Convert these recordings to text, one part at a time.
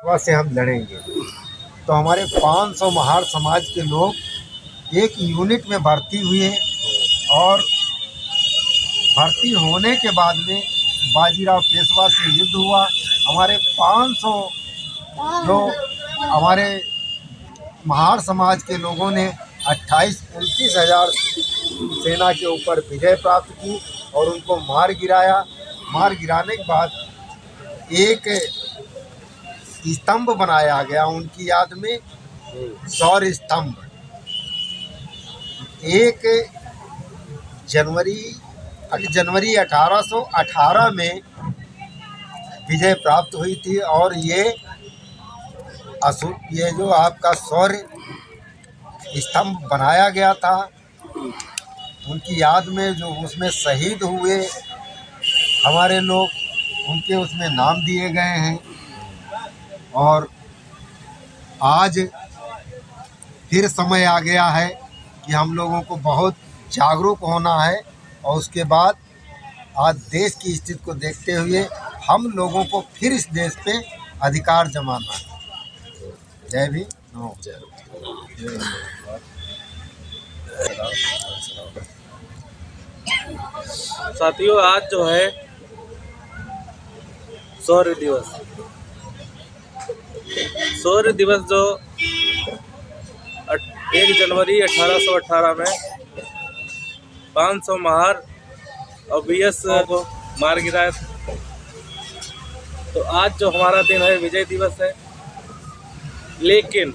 वहाँ से हम लड़ेंगे। तो हमारे 500 महार समाज के लोग एक यूनिट में भर्ती हुए और भर्ती होने के बाद में बाजीराव पेशवा से युद्ध हुआ। हमारे 500 जो हमारे महार समाज के लोगों ने 28-29 हज़ार सेना के ऊपर विजय प्राप्त की और उनको मार गिराया। मार गिराने के बाद एक स्तंभ बनाया गया उनकी याद में, शौर्य स्तंभ। 1 जनवरी 1818 में विजय प्राप्त हुई थी और ये जो आपका शौर्य स्तंभ बनाया गया था उनकी याद में, जो उसमें शहीद हुए हमारे लोग, उनके उसमें नाम दिए गए हैं। और आज फिर समय आ गया है कि हम लोगों को बहुत जागरूक होना है और उसके बाद आज देश की स्थिति को देखते हुए हम लोगों को फिर इस देश पे अधिकार जमाना है। जय भीम। साथियों, आज जो है शौर्य दिवस जो 1 जनवरी 1818 में 500 महार और BS को मार गिराया था। तो आज जो हमारा दिन है विजय दिवस है। लेकिन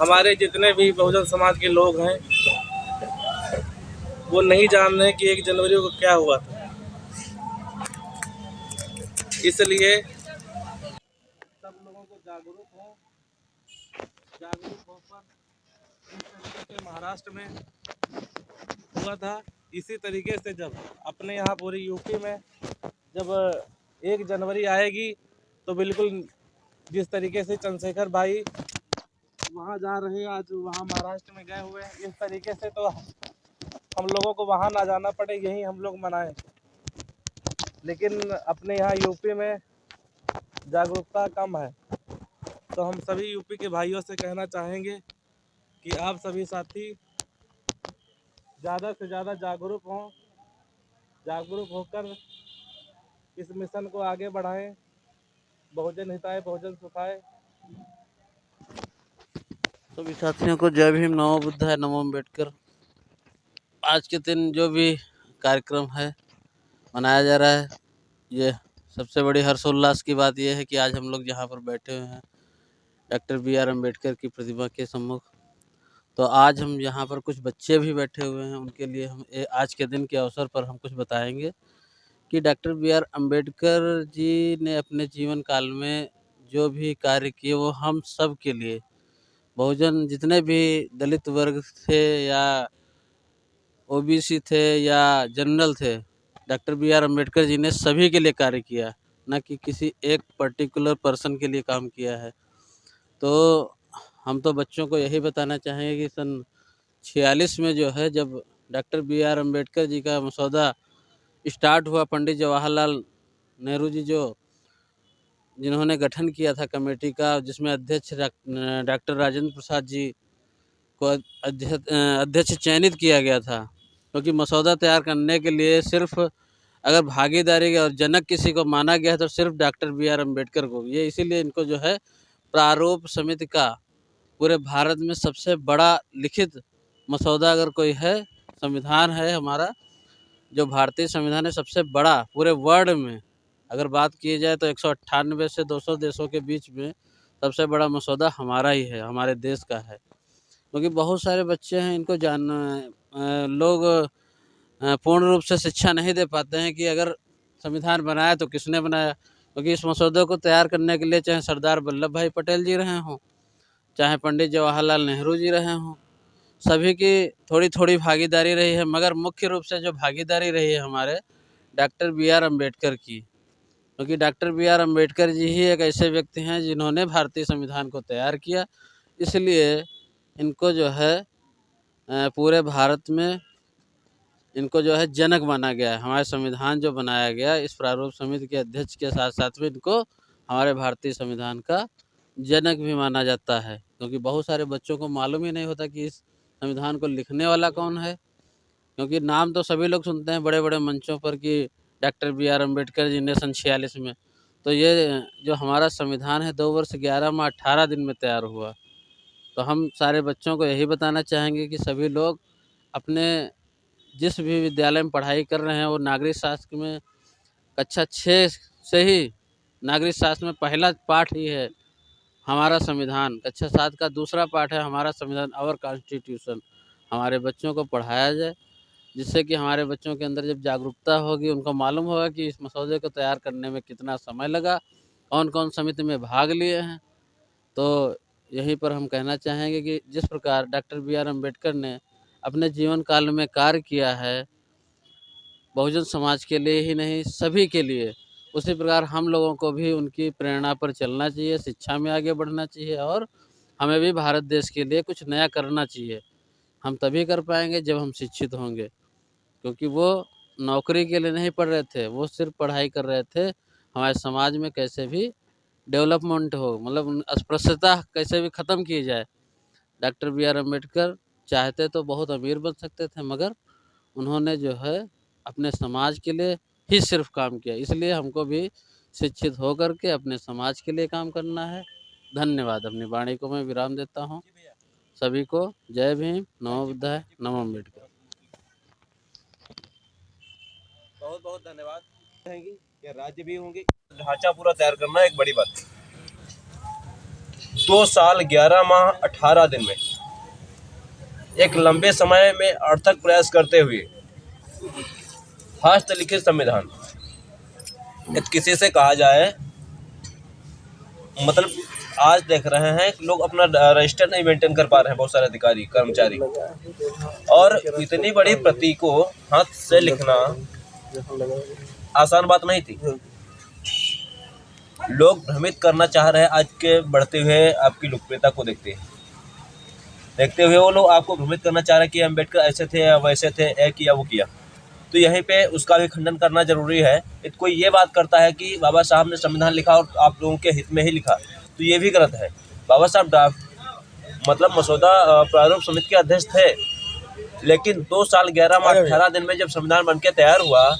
हमारे जितने भी बहुजन समाज के लोग हैं वो नहीं जान रहे कि 1 जनवरी को क्या हुआ था। इसलिए सब लोगों को जागरूक होकर इस तरीके से महाराष्ट्र में हुआ था। इसी तरीके से जब अपने यहाँ पूरी यूपी में जब 1 जनवरी आएगी तो बिल्कुल जिस तरीके से चंद्रशेखर भाई वहाँ जा रहे हैं, आज वहाँ महाराष्ट्र में गए हुए हैं, इस तरीके से तो हम लोगों को वहाँ ना जाना पड़े, यहीं हम लोग मनाएं। लेकिन अपने यहाँ यूपी में जागरूकता कम है। तो हम सभी यूपी के भाइयों से कहना चाहेंगे कि आप सभी साथी ज़्यादा से ज़्यादा जागरूक होकर इस मिशन को आगे बढ़ाएं। बहुजन हिताय बहुजन सुखाय। सभी साथियों को जय भीम, नमो बुद्धाय, नमो अम्बेडकर। आज के दिन जो भी कार्यक्रम है मनाया जा रहा है, ये सबसे बड़ी हर्षोल्लास की बात यह है कि आज हम लोग यहाँ पर बैठे हुए हैं डॉक्टर BR अम्बेडकर की प्रतिमा के सम्मुख। तो आज हम यहाँ पर कुछ बच्चे भी बैठे हुए हैं, उनके लिए हम आज के दिन के अवसर पर हम कुछ बताएंगे कि डॉक्टर BR अम्बेडकर जी ने अपने जीवन काल में जो भी कार्य किए वो हम सब के लिए, बहुजन जितने भी दलित वर्ग थे या OBC थे या जनरल थे, डॉक्टर BR अम्बेडकर जी ने सभी के लिए कार्य किया, न कि किसी एक पर्टिकुलर पर्सन के लिए काम किया है। तो हम तो बच्चों को यही बताना चाहेंगे कि सन 46 में जो है, जब डॉक्टर BR अम्बेडकर जी का मसौदा स्टार्ट हुआ, पंडित जवाहरलाल नेहरू जी जिन्होंने गठन किया था कमेटी का, जिसमें अध्यक्ष डॉक्टर राजेंद्र प्रसाद जी को अध्यक्ष चयनित किया गया था। क्योंकि मसौदा तैयार करने के लिए सिर्फ अगर भागीदारी और जनक किसी को माना गया है तो सिर्फ डॉक्टर BR अम्बेडकर को। ये इसीलिए इनको जो है प्रारूप समिति का पूरे भारत में सबसे बड़ा लिखित मसौदा अगर कोई है, संविधान है हमारा जो भारतीय संविधान है, सबसे बड़ा पूरे वर्ल्ड में अगर बात की जाए तो 198 से 200 देशों के बीच में सबसे बड़ा मसौदा हमारा ही है, हमारे देश का है। क्योंकि बहुत सारे बच्चे हैं, इनको लोग पूर्ण रूप से शिक्षा नहीं दे पाते हैं कि अगर संविधान बनाया तो किसने बनाया। क्योंकि इस मसौदे को तैयार करने के लिए चाहे सरदार वल्लभ भाई पटेल जी रहे हों, चाहे पंडित जवाहरलाल नेहरू जी रहे हों, सभी की थोड़ी थोड़ी भागीदारी रही है, मगर मुख्य रूप से जो भागीदारी रही है हमारे डॉक्टर BR अम्बेडकर की। क्योंकि डॉक्टर BR अम्बेडकर जी ही एक ऐसे व्यक्ति हैं जिन्होंने भारतीय संविधान को तैयार किया। इसलिए इनको जो है पूरे भारत में इनको जो है जनक माना गया है। हमारे संविधान जो बनाया गया, इस प्रारूप समिति के अध्यक्ष के साथ साथ में इनको हमारे भारतीय संविधान का जनक भी माना जाता है, क्योंकि बहुत सारे बच्चों को मालूम ही नहीं होता कि इस संविधान को लिखने वाला कौन है। क्योंकि नाम तो सभी लोग सुनते हैं बड़े बड़े मंचों पर कि डॉक्टर बी.आर. अम्बेडकर जी ने सन 46 में, तो ये जो हमारा संविधान है 2 वर्ष 11 माह 18 दिन में तैयार हुआ। तो हम सारे बच्चों को यही बताना चाहेंगे कि सभी लोग अपने जिस भी विद्यालय में पढ़ाई कर रहे हैं वो नागरिक शास्त्र में कक्षा 6 से ही, नागरिक शास्त्र में पहला पाठ ही है हमारा संविधान, कक्षा 7 का दूसरा पाठ है हमारा संविधान और कॉन्स्टिट्यूशन, हमारे बच्चों को पढ़ाया जाए, जिससे कि हमारे बच्चों के अंदर जब जागरूकता होगी, उनको मालूम होगा कि इस मसौदे को तैयार करने में कितना समय लगा, कौन कौन समिति में भाग लिए हैं। तो यहीं पर हम कहना चाहेंगे कि जिस प्रकार डॉक्टर बी.आर. अम्बेडकर ने अपने जीवन काल में कार्य किया है बहुजन समाज के लिए ही नहीं सभी के लिए, उसी प्रकार हम लोगों को भी उनकी प्रेरणा पर चलना चाहिए, शिक्षा में आगे बढ़ना चाहिए और हमें भी भारत देश के लिए कुछ नया करना चाहिए। हम तभी कर पाएंगे जब हम शिक्षित होंगे, क्योंकि वो नौकरी के लिए नहीं पढ़ रहे थे, वो सिर्फ पढ़ाई कर रहे थे हमारे समाज में कैसे भी डेवलपमेंट हो, मतलब अस्पृश्यता कैसे भी ख़त्म की जाए। Doctor B R. अम्बेडकर चाहते तो बहुत अमीर बन सकते थे, मगर उन्होंने जो है अपने समाज के लिए ही सिर्फ काम किया। इसलिए हमको भी शिक्षित होकर के अपने समाज के लिए काम करना है। धन्यवाद। अपनी वाणी को मैं विराम देता हूँ। सभी को जय भीम, नमो बुद्धाय, नमो अम्बेडकर। बहुत बहुत धन्यवाद। रहेंगी या राज्य भी होंगे, ढांचा पूरा तैयार करना एक बड़ी बात है। 2 साल 11 माह 18 दिन में एक लंबे समय में अर्थक प्रयास करते हुए हस्तलिखित संविधान, किसी से कहा जाए, मतलब आज देख रहे हैं लोग अपना रजिस्टर नहीं मेंटेन कर पा रहे हैं, बहुत सारे अधिकारी कर्मचारी, और इतनी बड़ी प्रति को हाथ से लिखना आसान बात नहीं थी। लोग भ्रमित करना चाह रहे हैं आज के बढ़ते हुए आपकी लोकप्रियता को देखते हुए वो लोग आपको भ्रमित करना चाह रहे हैं कि अम्बेडकर ऐसे थे या वैसे थे, ये किया वो किया। तो यहीं पे उसका भी खंडन करना जरूरी है। कोई ये बात करता है कि बाबा साहब ने संविधान लिखा और आप लोगों के हित में ही लिखा, तो ये भी गलत है। बाबा साहब मतलब मसौदा प्रारूप समिति के अध्यक्ष थे, लेकिन 2 साल 11 माह 18 दिन में जब संविधान बनके तैयार हुआ,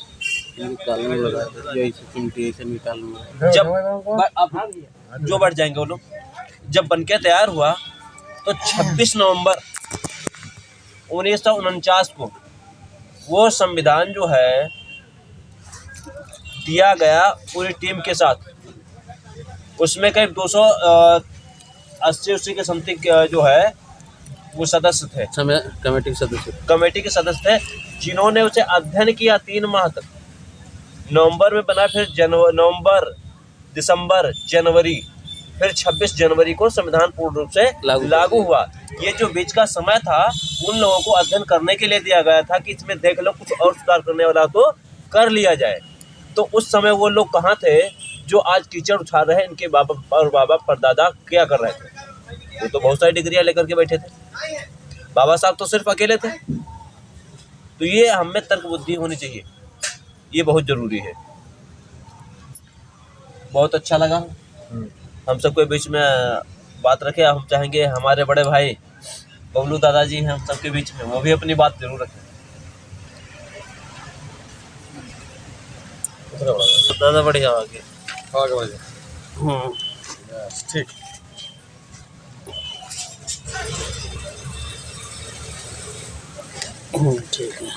जब अब जो बढ़ जाएंगे वो लोग, जब बनके तैयार हुआ तो 26 नवंबर 1949 को वो संविधान जो है दिया गया पूरी टीम के साथ। उसमें करीब 280 के समथिंग जो है वो सदस्य थे, कमेटी के सदस्य थे, जिन्होंने उसे अध्ययन किया 3 माह तक। नवंबर में बना, फिर नवंबर, दिसंबर, जनवरी, फिर 26 जनवरी को संविधान पूर्ण रूप से लागू हुआ। ये जो बीच का समय था उन लोगों को अध्ययन करने के लिए दिया गया था कि इसमें देख लो कुछ और सुधार करने वाला तो कर लिया जाए। तो उस समय वो लोग कहाँ थे जो आज कीचड़ उठा रहे हैं? इनके बाबा परदादा क्या कर रहे थे? वो तो बहुत सारी डिग्रियां लेकर के बैठे थे। बाबा साहब तो सिर्फ अकेले थे। तो ये हमें तर्क बुद्धि होनी चाहिए, ये बहुत जरूरी है। बहुत अच्छा लगा हम सबके बीच में बात रखे। हम चाहेंगे हमारे बड़े भाई बबलू दादाजी हैं हम सबके बीच में, वो भी अपनी बात जरूर रखें। ज़्यादा बढ़िया आगे ठीक। ठीक है।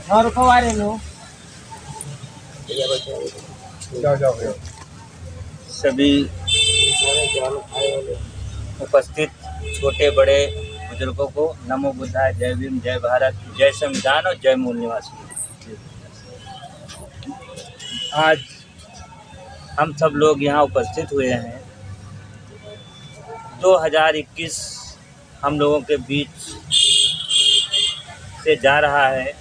हाँ रुको आ रहे हो, जाओ। सभी उपस्थित छोटे बड़े बुजुर्गों को नमो बुद्धाय, जय भीम, जय भारत, जय संविधान और जय मूल निवासी। आज हम सब लोग यहाँ उपस्थित हुए हैं। 2021 हम लोगों के बीच से जा रहा है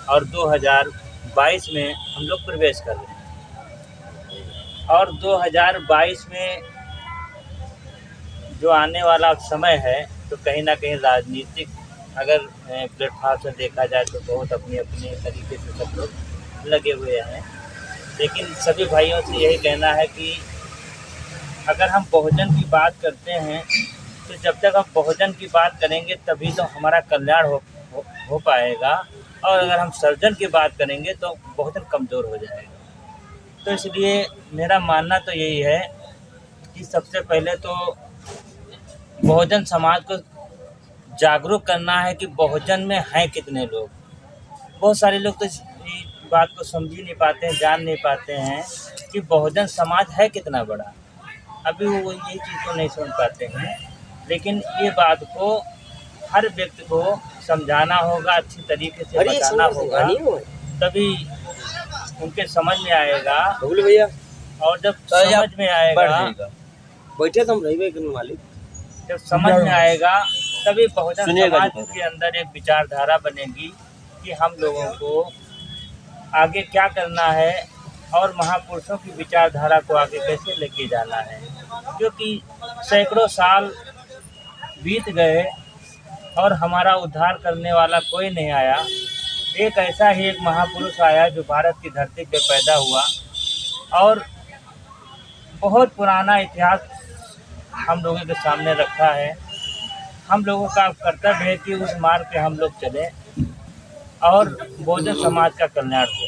और 2022 में हम लोग प्रवेश कर रहे हैं। और 2022 में जो आने वाला समय है, तो कहीं ना कहीं राजनीतिक अगर प्लेटफॉर्म से देखा जाए तो बहुत अपने अपने तरीके से सब लोग लगे हुए हैं। लेकिन सभी भाइयों से यही कहना है कि अगर हम बहुजन की बात करते हैं तो जब तक हम बहुजन की बात करेंगे तभी तो हमारा कल्याण हो पाएगा, और अगर हम सर्जन की बात करेंगे तो बहुजन कमज़ोर हो जाएगा। तो इसलिए मेरा मानना तो यही है कि सबसे पहले तो बहुजन समाज को जागरूक करना है कि बहुजन में हैं कितने लोग। बहुत सारे लोग तो इस बात को समझ ही नहीं पाते हैं, जान नहीं पाते हैं कि बहुजन समाज है कितना बड़ा। अभी वो ये चीज़ को नहीं समझ पाते हैं, लेकिन ये बात को हर व्यक्ति को समझाना होगा, अच्छी तरीके से बताना होगा, तभी उनके समझ में आएगा। भैया और जब समझ में आएगा, बैठे तो हम रही मालिक, जब समझ में आएगा तभी बहुजन समाज के अंदर एक विचारधारा बनेगी कि हम लोगों को आगे क्या करना है और महापुरुषों की विचारधारा को आगे कैसे लेके जाना है। क्योंकि सैकड़ों साल बीत गए और हमारा उद्धार करने वाला कोई नहीं आया। एक ऐसा ही एक महापुरुष आया जो भारत की धरती पे पैदा हुआ, और बहुत पुराना इतिहास हम लोगों के सामने रखा है। हम लोगों का कर्तव्य है कि उस मार्ग पे हम लोग चलें और बहुजन समाज का कल्याण हो।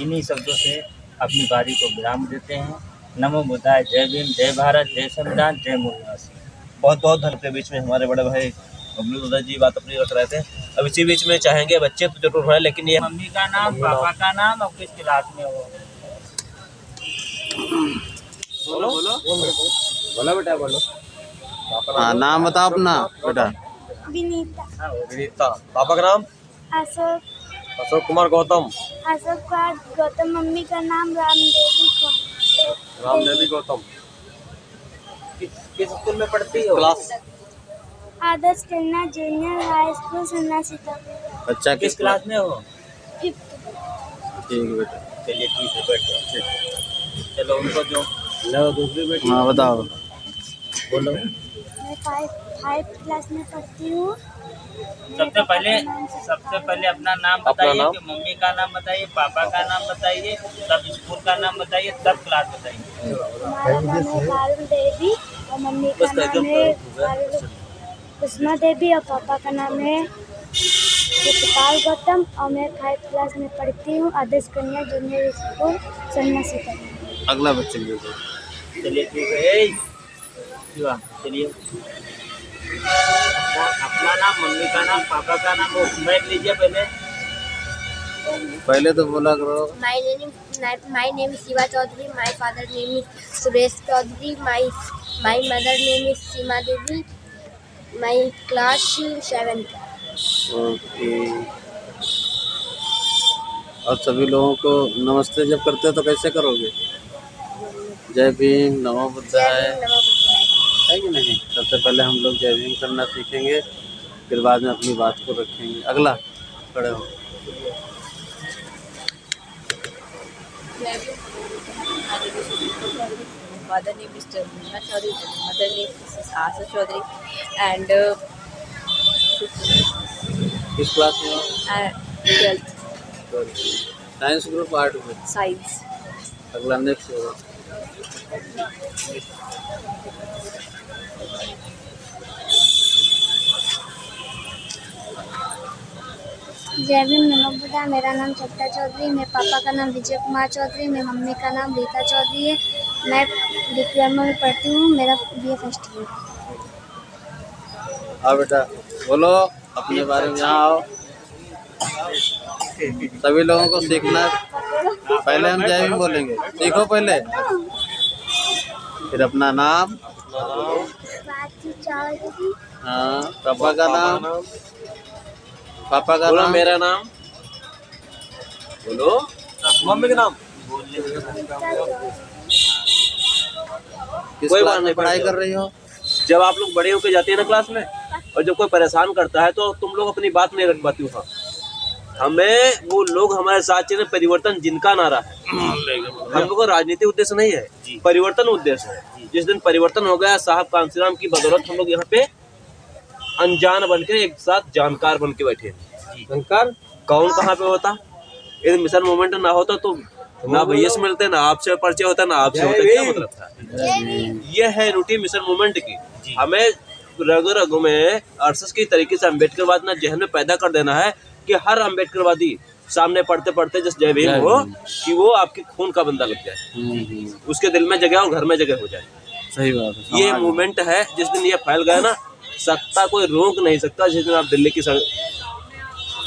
इन्हीं शब्दों से अपनी बारी को विराम देते हैं। नमो बुद्धाय। जय भीम, जय भारत, जय संविधान, जय मूल निवासी। बहुत बहुत धन्यवाद। के बीच में हमारे बड़े भाई बबलू दादा जी बात अपनी रख रहे थे। अब इसी बीच में चाहेंगे बच्चे तो जरूर हैं, लेकिन ये मम्मी का नाम, पापा का नाम और किस क्लास में हो। बोलो बोलो बोलो बेटा बोलो। हाँ, नाम बताओ अपना बेटा। विनीता। विनीता। पापा का नाम? अशोक। अशोक कुमार गौतम। अशोक कुमार गौतम। मम्मी का नाम रामदेवी रामदेवी गौतम। किस स्कूल में पढ़ती हो? क्लास? आदर्श कन्या जूनियर हाई स्कूल सन्नासीता। बच्चा किस क्लास में हो? 5th। ठीक है बेटा। चलिए ठीक है, बैठ जाओ। चलो उनको जो लो दूसरी बेटी। हाँ बताओ। बोलो। मैं 5th क्लास में पढ़ती हूँ। सबसे पहले अपना नाम बताइए। कि मम्मी का नाम बताइए, पापा का नाम बताइए, तब स्कूल का नाम बताइए, तब क्लास बताइए। हमारा नाम है पारुल देवी और मम्मी का नाम है कुसुमा देवी और पापा का नाम है सत्यपाल गौतम और मैं 5th क्लास में पढ़ती हूँ। आदर्श कन्या जूनियर स्कूल सन्नासीता। अगला बच्चे को चलिए ठीक है। चलिए अपना नाम, मम्मी का नाम, पापा का नाम वो मैथ लीजिए पहले तो बोला करो। My name is Shiva Chaudhary. My father name is Suresh Chaudhary. My mother name is Seema Devi. My class 7th. Okay. और सभी लोगों को नमस्ते जब करते हो तो कैसे करोगे? जय भीम, नमो बुद्धाय, है कि नहीं? सबसे पहले हम लोग जय भीम करना सीखेंगे, फिर बाद में अपनी बात को रखेंगे। अगला खड़े हो। Father name is Meena Chaudhary, mother name is Asa Chaudhary, and किस क्लास में हो? 12th साइंस ग्रुप, आर्ट में? science. अगला नेक्स्ट होगा। जय भीम, नमो बुद्धाय। मेरा नाम चट्टा चौधरी। मेरे पापा का नाम विजय कुमार चौधरी। मेरी मम्मी का नाम रीता चौधरी है। मैं डिप्लोमा में पढ़ती हूँ। मेरा BA फर्स्ट ईयर। हाँ बेटा बोलो अपने बारे में। यहाँ आओ। सभी लोगों को सीखना। पहले हम जय भीम बोलेंगे, सीखो पहले, फिर अपना नाम। हाँ, पापा का नाम। पापा का नाम। मेरा नाम बोलो। मम्मी का नाम। किस क्लास में पढ़ाई कर रही हो? जब आप लोग बड़े होके जाते हैं ना क्लास में, और जब कोई परेशान करता है तो तुम लोग अपनी बात नहीं रख पाती हो। हमें वो लोग हमारे साथ चले, परिवर्तन जिनका नारा है। हम लोग का राजनीतिक उद्देश्य नहीं है, परिवर्तन उद्देश्य है। जिस दिन परिवर्तन हो गया साहब कांसीराम की बदौलत हम लोग यहाँ पे अनजान बन के एक साथ जानकार बन के बैठे। जानकार कौन कहाँ पे होता? यदि मिशन मूवमेंट ना होता तो ना भैया से मिलते, ना आपसे परिचय होता, ना आपसे होता, क्या मतलब था? ये है यूनिटी मिशन मूवमेंट की। हमें रग रग में आरएसएस की तरीके से अम्बेडकरवाद ना जहन में पैदा कर देना है कि हर अम्बेडकरवादी सामने पढ़ते पढ़ते जिस जय भीम हो कि वो आपके खून का बंदा लग जाए, उसके दिल में जगह और घर में जगह हो जाए। सही बात है। ये मूवमेंट है, जिस दिन ये फैल गया ना, सत्ता कोई रोक नहीं सकता। जिस दिन आप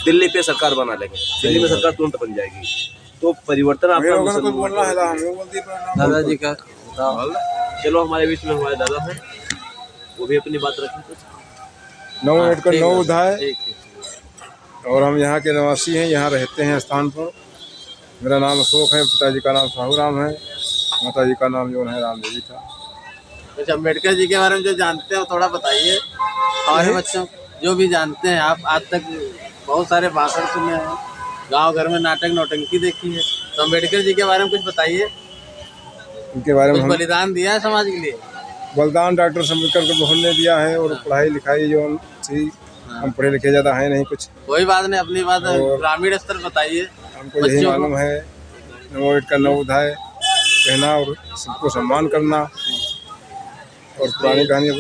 दिल्ली पे सरकार बना लेंगे, दिल्ली में सरकार तुरंत बन जाएगी, तो परिवर्तन आपका दादाजी का चलो हमारे बीच में हमारे दादा हैं, वो भी अपनी बात रखें कुछ। 9 अम्बेडकर 9 उधाय और हम यहाँ के निवासी हैं, यहाँ रहते हैं स्थान पर। मेरा नाम अशोक है, पिताजी का नाम साहू राम है, माताजी का नाम जो है राम देवी था। कुछ अम्बेडकर जी के बारे में जो जानते हैं वो थोड़ा बताइए हमारे बच्चों, जो भी जानते हैं आप। आज तक बहुत सारे भाषण सुने हैं, गांव घर में नाटक नौटंकी देखी है, तो अम्बेडकर जी के बारे में कुछ बताइए। उनके बारे में कुछ बलिदान दिया है समाज के लिए? बलिदान डॉक्टर अम्बेडकर को बहुत ने दिया है, और पढ़ाई लिखाई जो थी, हम पढ़े लिखे ज़्यादा है नहीं कुछ। कोई बात नहीं, अपनी बात ग्रामीण स्तर बताइए। हमको यही मालूम है, 9 अम्बेडकर 9 उधाय कहना और सबको सम्मान करना और पुरानी कहानी